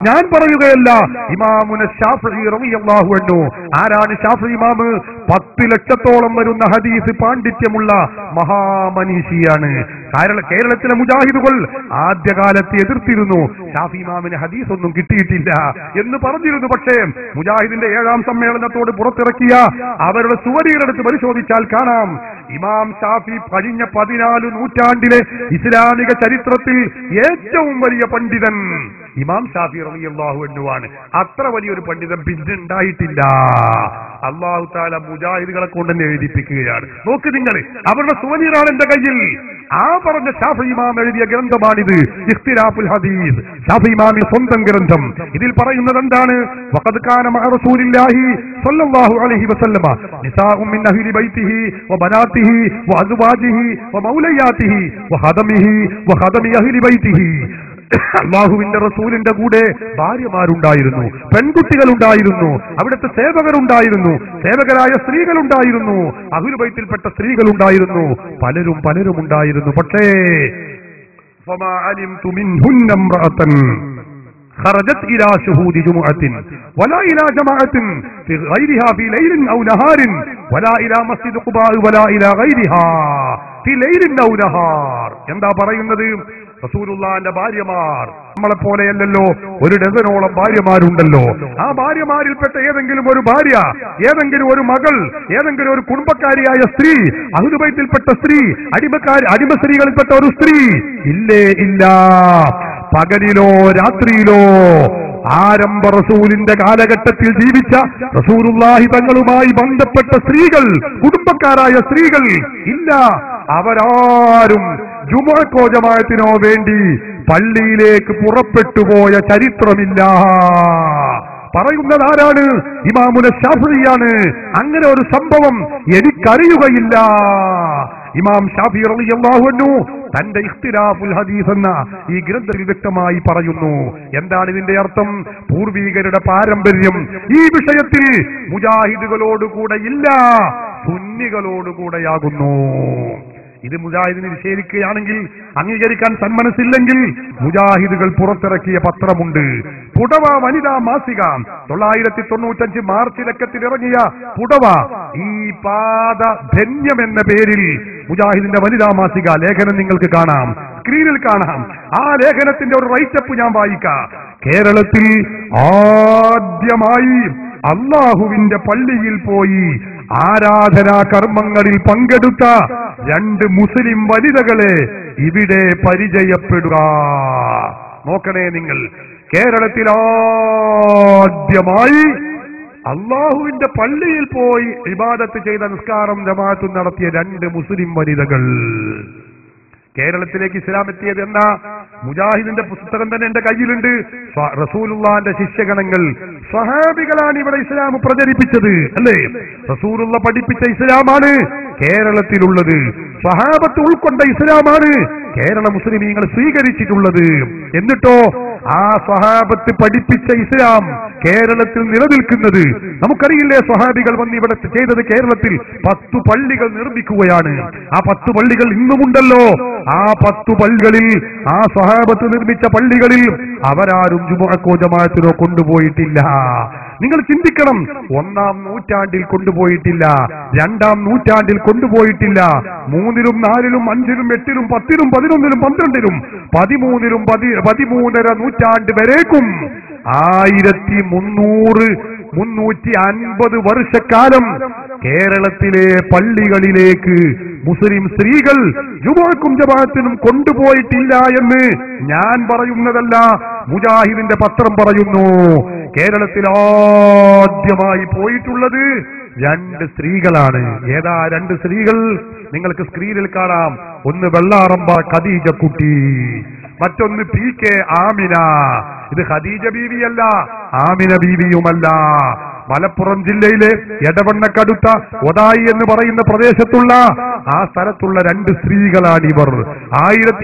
ഞാൻ പറയുകയല്ല. ഇമാമുന ശാഫിഈ റളിയല്ലാഹു അൻഹു. ആരാണ് ശാഫിഈ ഇമാം? 10 ലക്ഷത്തോളം വരുന്ന ഹദീസ് പാണ്ഡിത്യമുള്ള മഹാമനീഷിയാണ്. കേരളത്തിലെ മുജാഹിദുകൾ ആദ്യകാലത്ത് എതിർത്തിരുന്നു. ശാഫിഈ ഇമാമിന് ഹദീസ് ഒന്നും കിട്ടിയിട്ടില്ല എന്ന് പറഞ്ഞിരുന്നു. പക്ഷേ മുജാഹിദിന്റെ 7ാം സമ്മേളനത്തോട് പുറത്തിറക്കിയ അവരുടെ സുവരീരെടുത്ത് പരിശോധിച്ചാൽ കാണാം, ഇമാം ഷാഫി കഴിഞ്ഞ 14 നൂറ്റാണ്ടിലെ ഇസ്ലാമിക ചരിത്രത്തിൽ ഏറ്റവും വലിയ പണ്ഡിതൻ ഇമാം ഷാഫി റളിയല്ലാഹു അൻഹു ആണ്. അത്ര വലിയൊരു പണ്ഡിതൻ പിന്നെ ഉണ്ടായിട്ടില്ല. അല്ലാഹു തആല മുജാഹിദുകളെ കൊണ്ട് തന്നെ എഴുതിപ്പിക്കുകയാണ്. നോക്ക് നിങ്ങൾ, അവരുടെ സുവനീറാണ് എന്റെ കയ്യിൽ. ആ പറഞ്ഞ ഷാഫി ഇമാം എഴുതിയ ഗ്രന്ഥമാണിത്, ഇഖ്തിലാഫുൽ ഹദീസ്. ഷാഫി ഇമാമിന്റെ സ്വന്തം ഗ്രന്ഥം. ഇതിൽ പറയുന്നത് എന്താണ്? വഖദ് കാന മഅ റസൂലില്ലാഹി സ്വല്ലല്ലാഹു അലൈഹി വസല്ലമ നിസാഉ മിൻ അഹ്ലി ബൈതിഹി വബനാതിഹി വഅസ്വാജിഹി വമൗലയാതിഹി വഖദമിഹി വഖദമി അഹ്ലി ബൈതിഹി. അല്ലാഹുവിന്റെ റസൂലിന്റെ കൂടെ ഭാര്യമാരുണ്ടായിരുന്നു, പെൺകുട്ടികളുണ്ടായിരുന്നു, അവിടുത്തെ സേവകരുണ്ടായിരുന്നു, സേവകരായ സ്ത്രീകളുണ്ടായിരുന്നു, അഹ്ലു ബൈത്തിൽപ്പെട്ട സ്ത്രീകളുണ്ടായിരുന്നു, പലരും ഉണ്ടായിരുന്നു. പക്ഷേ ഫമാ അലിംതു മിൻഹുന്ന ഇംറഅതൻ خرجت إلى شهود جمعة ولا إلى جماعة في غيرها في ليل أو نهار ولا إلى مسجد قباء ولا إلى غيرها في ليل أو نهار. എന്താ പറയുന്നത്? റസൂലുള്ളാഹിന്റെ ഭാര്യമാർ നമ്മളെ പോലെയല്ലല്ലോ, ഒരു ഡസനോളം ഭാര്യമാരുണ്ടല്ലോ. ആ ഭാര്യമാരിൽപ്പെട്ട ഏതെങ്കിലും ഒരു ഭാര്യ, ഏതെങ്കിലും ഒരു മകൾ, ഏതെങ്കിലും ഒരു കുടുംബക്കാരിയായ സ്ത്രീ, അഹ്ലു ബൈത്തിൽപ്പെട്ട സ്ത്രീ, അടിമ സ്ത്രീകളിൽപ്പെട്ട ഒരു സ്ത്രീ ഇല്ലേ? ഇല്ല. പകലിലോ രാത്രിയിലോ ആരംഭ റസൂലിന്റെ കാലഘട്ടത്തിൽ ജീവിച്ച റസൂലുള്ളാഹി തങ്ങളുമായി ബന്ധപ്പെട്ട സ്ത്രീകൾ, കുടുംബക്കാരായ സ്ത്രീകൾ ഇല്ല. അവരാരും ജുമുഅക്കോ ജമാഅത്തിനോ വേണ്ടി പള്ളിയിലേക്ക് പുറപ്പെട്ടുപോയ ചരിത്രമില്ല. പറയുന്നത് ആരാണ്? ഇമാമുന ശാഫിഈയാണ്. അങ്ങനെ ഒരു സംഭവം എനിക്കറിയുകയില്ല. ഇമാം ഷാഫി റളിയല്ലാഹു അൻഹു തന്റെ ഇഖ്തിലാഫുൽ ഹദീസ് എന്ന ഈ ഗ്രന്ഥത്തിൽ വ്യക്തമായി പറയുന്നു. എന്താണ് ഇതിന്റെ അർത്ഥം? പൂർവീകരുടെ പാരമ്പര്യം ഈ വിഷയത്തിൽ മുജാഹിദുകളോടുകൂടെ ഇല്ല, സുന്നികളോടുകൂടെയാകുന്നു. ഇത് മുജാഹിദിന് നിഷേധിക്കുകയാണെങ്കിൽ, അംഗീകരിക്കാൻ സന്മനസ്സില്ലെങ്കിൽ, മുജാഹിദുകൾ പുറത്തിറക്കിയ പത്രമുണ്ട്, പുടവ വനിതാ മാസിക. 995 മാർച്ച് ലക്കത്തിൽ ഇറങ്ങിയ പുടവ, ഈ പാദ ധന്യം എന്ന പേരിൽ മുജാഹിദിന്റെ വനിതാ മാസിക ലേഖനം നിങ്ങൾക്ക് കാണാം, സ്ക്രീനിൽ കാണാം. ആ ലേഖനത്തിന്റെ ഒരു റൈറ്റപ്പ് ഞാൻ വായിക്കാം. കേരളത്തിൽ ആദ്യമായി അല്ലാഹുവിന്റെ പള്ളിയിൽ പോയി ആരാധനാ കർമ്മങ്ങളിൽ പങ്കെടുത്ത 2 മുസ്ലിം വനിതകളെ ഇവിടെ പരിചയപ്പെടുക. നോക്കണേ നിങ്ങൾ, കേരളത്തിൽ ആദ്യമായി അല്ലാഹുവിന്റെ പള്ളിയിൽ പോയി ഇബാദത്ത് ചെയ്ത, നിസ്കാരം ജമാഅത്തും നടത്തിയ 2 മുസ്ലിം വനിതകൾ. കേരളത്തിലേക്ക് ഇസ്ലാം എത്തിയത് എന്ന മുജാഹിദിന്റെ പുസ്തകം തന്നെ എന്റെ കയ്യിലുണ്ട്. റസൂലുള്ളാഹിന്റെ ശിഷ്യഗണങ്ങൾ, സ്വഹാബികളാണ് ഇവിടെ ഇസ്ലാം പ്രചരിപ്പിച്ചത്, അല്ലേ? റസൂലുള്ള പഠിപ്പിച്ച ഇസ്ലാമാണ് കേരളത്തിലുള്ളത്. സ്വഹാബത്ത് ഉൾക്കൊണ്ട ഇസ്ലാമാണ് കേരള മുസ്ലിമീങ്ങൾ സ്വീകരിച്ചിട്ടുള്ളത്. എന്നിട്ടോ ആ സ്വഹാബത്ത് പഠിപ്പിച്ച ഇസ്ലാം കേരളത്തിൽ നിലനിൽക്കുന്നത് നമുക്കറിയില്ലേ? സ്വഹാബികൾ വന്ന് ഇവിടെ ചെയ്തത് കേരളത്തിൽ 10 പള്ളികൾ നിർമ്മിക്കുകയാണ്. ആ 10 പള്ളികൾ ഇന്നുമുണ്ടല്ലോ. ആ 10 പള്ളികളിൽ, ആ സ്വഹാബത്ത് നിർമ്മിച്ച പള്ളികളിൽ അവരാരും ജുമുഅക്കോ ജമാഅത്തിനോ കൊണ്ടുപോയിട്ടില്ല. നിങ്ങൾ ചിന്തിക്കണം, 1-ാം നൂറ്റാണ്ടിൽ കൊണ്ടുപോയിട്ടില്ല, 2-ാം നൂറ്റാണ്ടിൽ കൊണ്ടുപോയിട്ടില്ല, 3-ലും 4-ലും 5-ലും 8-ലും 10-ലും 11-ലും 12-ലും 13-ലും 13.5 നൂറ്റാണ്ട് വരേക്കും 1350 വർഷക്കാലം കേരളത്തിലെ പള്ളികളിലേക്ക് മുസ്ലിം സ്ത്രീകൾ ജുമുഅക്കും ജമാഅത്തിനും കൊണ്ടുപോയിട്ടില്ല എന്ന് ഞാൻ പറയുന്നതല്ല, മുജാഹിദിന്റെ പത്രം പറയുന്നു. കേരളത്തിൽ ആദ്യമായി പോയിട്ടുള്ളത് 2 സ്ത്രീകളാണ്. ഏതാ 2 സ്ത്രീകൾ? നിങ്ങൾക്ക് സ്ക്രീനിൽ കാണാം. ഒന്ന് വെള്ളാറമ്പ ഖദീജ കുട്ടി, മറ്റൊന്ന് PK ആമിന. ഇത് ഖദീജ ബീവിയല്ല, ആമിന ബീവിയുമല്ല. മലപ്പുറം ജില്ലയിലെ എടവണ്ണക്കടുത്ത ഒതായി എന്ന് പറയുന്ന പ്രദേശത്തുള്ള ആ സ്ഥലത്തുള്ള 2 സ്ത്രീകളാണ് ഇവർ.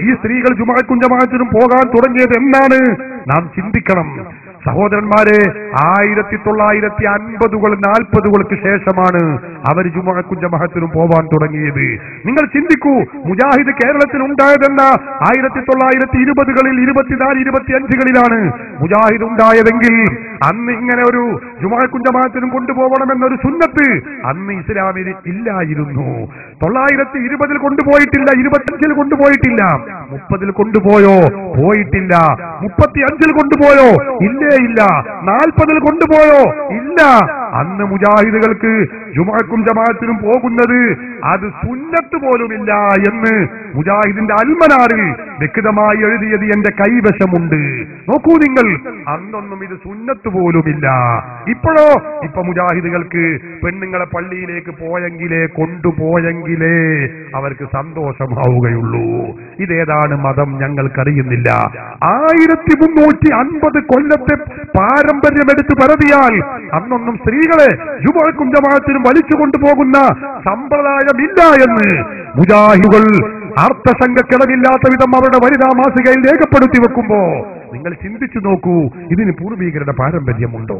ഈ സ്ത്രീകൾ ജുമുഅക്കും ജമാഅത്തിനും പോകാൻ തുടങ്ങിയത് എന്നാണ് നാം ചിന്തിക്കണം. സഹോദരന്മാരെ, 1950-കൾ 40-കൾക്ക് ശേഷമാണ് അവർ ജുമുഅക്കും ജമാഅത്തിനും പോവാൻ തുടങ്ങിയത്. നിങ്ങൾ ചിന്തിക്കൂ, മുജാഹിദ് കേരളത്തിൽ ഉണ്ടായതെന്ന 1920-കളിൽ 24-25-കളിലാണ് മുജാഹിദ് ഉണ്ടായതെങ്കിൽ അന്ന് ഇങ്ങനെ ഒരു ജുമുഅക്കും ജമാഅത്തിനും കൊണ്ടുപോകണമെന്നൊരു സുന്നത്ത് അന്ന് ഇസ്ലാമിൽ ഇല്ലായിരുന്നു. 920-ൽ കൊണ്ടുപോയിട്ടില്ല, 25-ൽ കൊണ്ടുപോയിട്ടില്ല, 30-ൽ കൊണ്ടുപോയോ? പോയിട്ടില്ല. 35-ൽ കൊണ്ടുപോയോ? ഇല്ലേ ഇല്ല. 40-ൽ കൊണ്ടുപോയോ? ഇല്ല. അന്ന് മുജാഹിദുകൾക്ക് ജുമുഅക്കും ജമാഅത്തിനും പോകുന്നത് അത് സുന്നത്ത് പോലുമില്ല എന്ന് മുജാഹിദിന്റെ അൽമനാറിൽ വ്യക്തമായി എഴുതിയത് എന്റെ കൈവശമുണ്ട്. നോക്കൂ നിങ്ങൾ, അന്നൊന്നും ഇത് സുന്നത്ത് പോലുമില്ല. ഇപ്പോഴോ? ഇപ്പൊ മുജാഹിദുകൾക്ക് പെണ്ണുങ്ങളെ പള്ളിയിലേക്ക് കൊണ്ടുപോയെങ്കിലേ അവർക്ക് സന്തോഷമാവുകയുള്ളൂ. ഇതേതാണ് മതം ഞങ്ങൾക്കറിയുന്നില്ല. 1350 കൊല്ലത്തെ പാരമ്പര്യമെടുത്ത് പരതിയാൽ അന്നൊന്നും സ്ത്രീകളെ ജുമുഅക്കും ജമാഅത്തിനും വലിച്ചു കൊണ്ടുപോകുന്ന സമ്പ്രദായമില്ല എന്ന് മുജാഹിദുകൾ അർത്ഥശങ്കക്കിടമില്ലാത്ത വിധം അവരുടെ വനിതാ മാസികയിൽ രേഖപ്പെടുത്തി വെക്കുമ്പോ നിങ്ങൾ ചിന്തിച്ചു നോക്കൂ, ഇതിന് പൂർവീകരുടെ പാരമ്പര്യമുണ്ടോ?